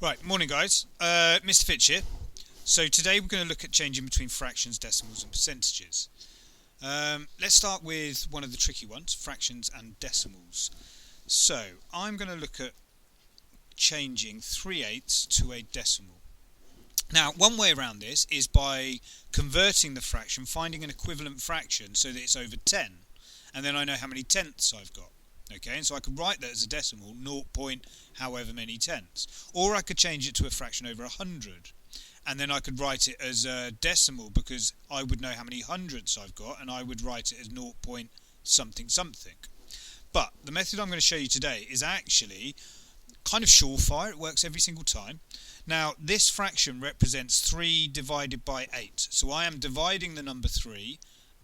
Right, morning guys, Mr. Fitch here. So today we're going to look at changing between fractions, decimals and percentages. Let's start with one of the tricky ones, fractions and decimals. So I'm going to look at changing 3/8 to a decimal. Now one way around this is by converting the fraction, finding an equivalent fraction so that it's over 10, and then I know how many tenths I've got. Okay, and so I could write that as a decimal, 0 point however many tenths. Or I could change it to a fraction over 100, and then I could write it as a decimal because I would know how many hundredths I've got, and I would write it as 0 point something something. But the method I'm going to show you today is actually kind of surefire. It works every single time. Now, this fraction represents 3 divided by 8. So I am dividing the number 3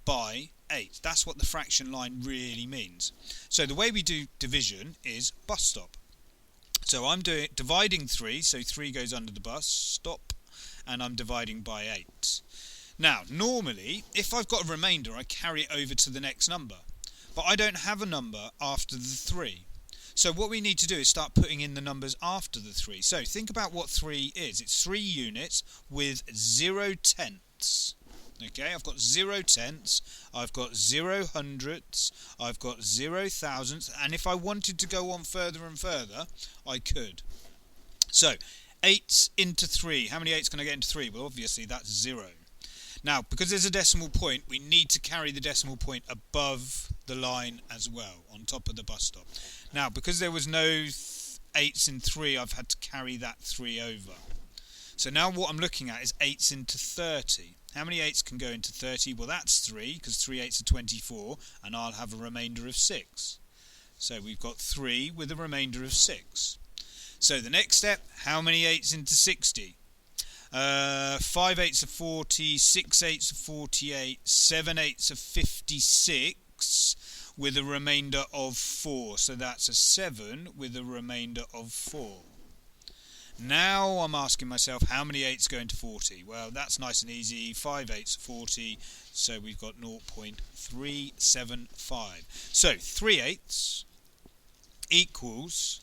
by 8. That's what the fraction line really means. So the way we do division is bus stop. So I'm dividing 3, so 3 goes under the bus stop, and I'm dividing by 8. Now, normally, if I've got a remainder, I carry it over to the next number. But I don't have a number after the 3. So what we need to do is start putting in the numbers after the 3. So think about what 3 is. It's 3 units with 0 tenths. Okay, I've got 0 tenths, I've got 0 hundredths, I've got 0 thousandths, and if I wanted to go on further and further, I could. So, 8 into 3, how many 8s can I get into 3? Well, obviously that's 0. Now, because there's a decimal point, we need to carry the decimal point above the line as well, on top of the bus stop. Now, because there was no 8s in 3, I've had to carry that 3 over. So now what I'm looking at is 8s into 30. How many 8s can go into 30? Well, that's 3, because 3 8s are 24, and I'll have a remainder of 6. So we've got 3 with a remainder of 6. So the next step, how many 8s into 60? 5 8s are 40, 6 8s are 48, 7 8s are 56, with a remainder of 4. So that's a 7 with a remainder of 4. Now I'm asking myself, how many 8s go into 40? Well, that's nice and easy. 5 8s are 40, so we've got 0.375. So 3 8s equals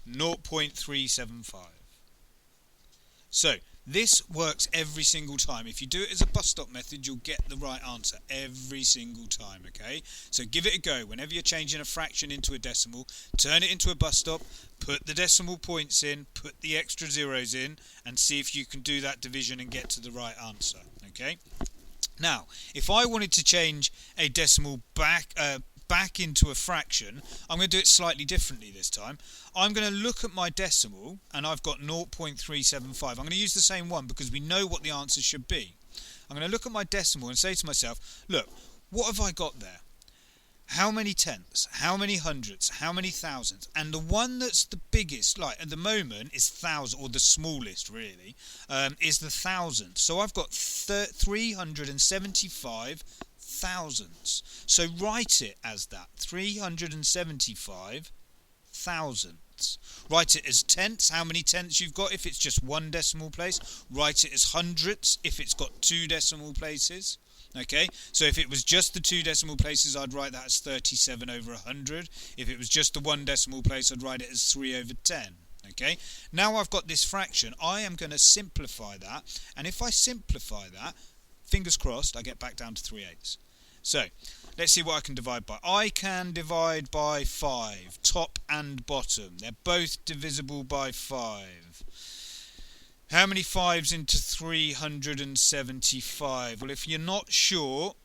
0.375. So this works every single time. If you do it as a bus stop method, you'll get the right answer every single time, okay? So give it a go. Whenever you're changing a fraction into a decimal, turn it into a bus stop, put the decimal points in, put the extra zeros in, and see if you can do that division and get to the right answer, okay? Now, if I wanted to change a decimal back into a fraction, I'm going to do it slightly differently this time. I'm going to look at my decimal, and I've got 0.375. I'm going to use the same one because we know what the answer should be. I'm going to look at my decimal and say to myself, look, what have I got there? How many tenths? How many hundredths? How many thousandths? And the one that's the biggest, like at the moment, is thousand, or the smallest really, is the thousandth. So I've got 375 thousandths. So write it as that, 375 thousandths. Write it as tenths, how many tenths you've got if it's just one decimal place. Write it as hundredths if it's got 2 decimal places. Okay, so if it was just the 2 decimal places, I'd write that as 37 over 100. If it was just the 1 decimal place, I'd write it as 3 over 10. Okay, now I've got this fraction, I am going to simplify that, and if I simplify that, fingers crossed, I get back down to 3 8s. So, let's see what I can divide by. I can divide by 5, top and bottom. They're both divisible by 5. How many 5s into 375? Well, if you're not sure,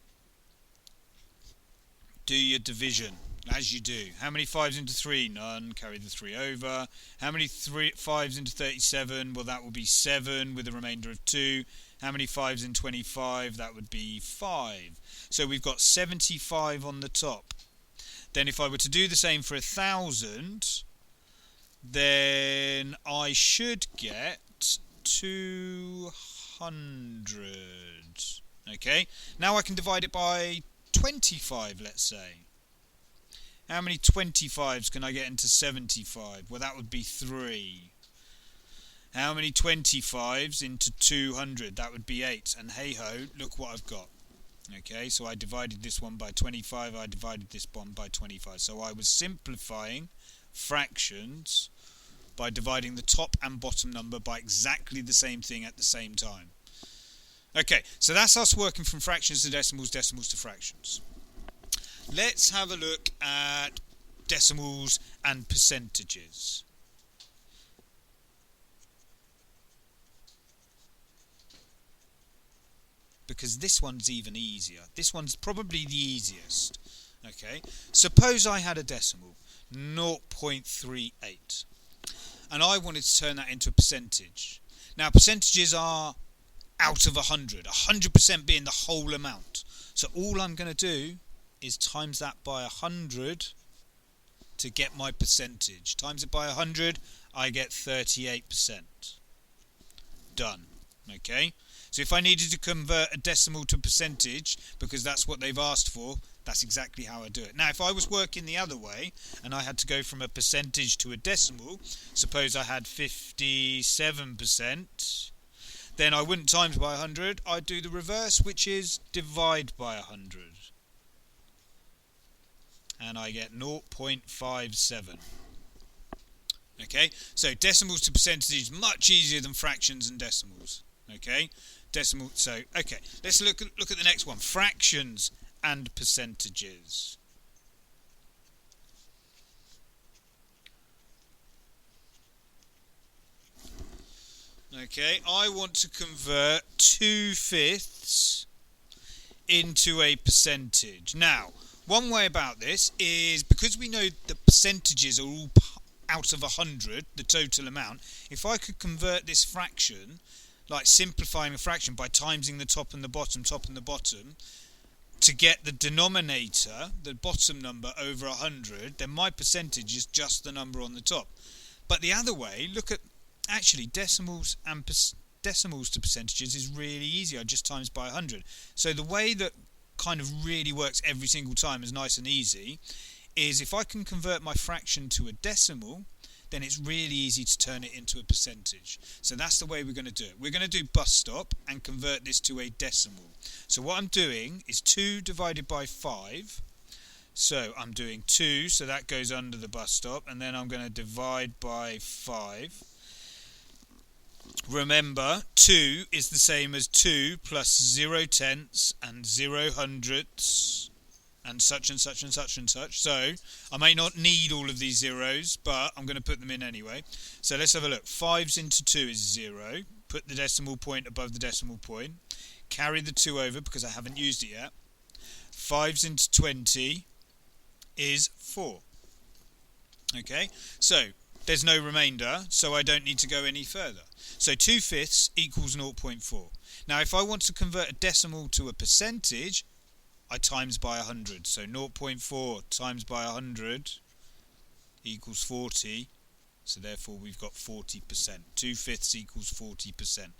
do your division, as you do. How many 5s into 3? None. Carry the 3 over. How many 5s into 37? Well, that will be 7 with a remainder of 2. How many 5s in 25? That would be 5. So we've got 75 on the top. Then if I were to do the same for 1,000, then I should get 200. Okay, now I can divide it by 25, let's say. How many 25s can I get into 75? Well, that would be 3. How many 25s into 200? That would be 8. And hey ho, look what I've got. Okay, so I divided this one by 25, I divided this one by 25. So I was simplifying fractions by dividing the top and bottom number by exactly the same thing at the same time. Okay, so that's us working from fractions to decimals, decimals to fractions. Let's have a look at decimals and percentages. Because this one's even easier. This one's probably the easiest. Okay, suppose I had a decimal, 0.38, and I wanted to turn that into a percentage. Now, percentages are out of 100, 100% being the whole amount. So all I'm going to do is times that by 100 to get my percentage. Times it by 100, I get 38%. Done. Okay? So if I needed to convert a decimal to a percentage, because that's what they've asked for, that's exactly how I do it. Now, if I was working the other way, and I had to go from a percentage to a decimal, suppose I had 57%, then I wouldn't times by 100, I'd do the reverse, which is divide by 100. And I get 0.57. Okay, so decimals to percentages, much easier than fractions and decimals. Okay, okay, let's look at the next one, fractions and percentages. Okay, I want to convert 2/5 into a percentage. Now, one way about this is, because we know the percentages are all out of 100, the total amount, if I could convert this fraction, like simplifying a fraction by timesing the top and the bottom, to get the denominator, the bottom number, over 100, then my percentage is just the number on the top. But the other way, look at, actually, decimals to percentages is really easy. I just times by 100. So the way that kind of really works every single time is nice and easy, is if I can convert my fraction to a decimal, then it's really easy to turn it into a percentage. So that's the way we're going to do it. We're going to do bus stop and convert this to a decimal. So what I'm doing is 2 divided by 5. So I'm doing 2, so that goes under the bus stop, and then I'm going to divide by 5. Remember, 2 is the same as 2 plus 0 tenths and 0 hundredths and such and such and such and such. So I may not need all of these zeros, but I'm going to put them in anyway. So let's have a look. 5s into 2 is 0. Put the decimal point above the decimal point. Carry the 2 over because I haven't used it yet. 5s into 20 is 4. Okay, so there's no remainder, so I don't need to go any further. So 2/5 equals 0.4. Now, if I want to convert a decimal to a percentage, I times by 100. So 0.4 times by 100 equals 40. So therefore we've got 40%. 2/5 equals 40%.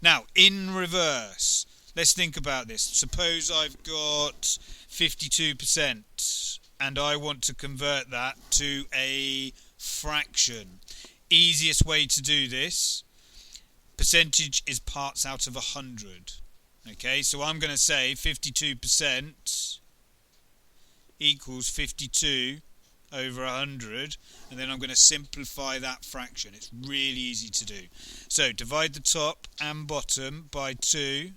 Now, in reverse, let's think about this. Suppose I've got 52% and I want to convert that to a fraction. Easiest way to do this, percentage is parts out of 100. Okay, so I'm going to say 52% equals 52 over 100, and then I'm going to simplify that fraction. It's really easy to do. So divide the top and bottom by 2,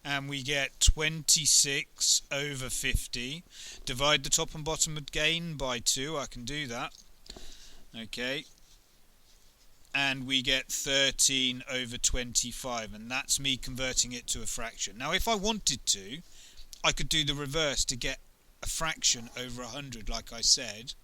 and we get 26 over 50. Divide the top and bottom again by 2. I can do that. Okay. And we get 13 over 25, and that's me converting it to a fraction. Now, if I wanted to, I could do the reverse to get a fraction over 100, like I said,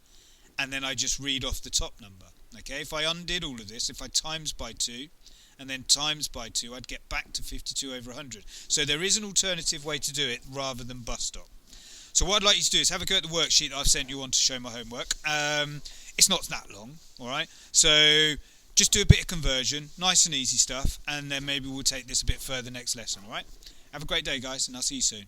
and then I just read off the top number. Okay, if I undid all of this, if I times by 2 and then times by 2, I'd get back to 52 over 100. So there is an alternative way to do it rather than bus stop. So what I'd like you to do is have a go at the worksheet that I've sent you on to show my homework. It's not that long, alright? So just do a bit of conversion, nice and easy stuff, and then maybe we'll take this a bit further next lesson, alright? Have a great day, guys, and I'll see you soon.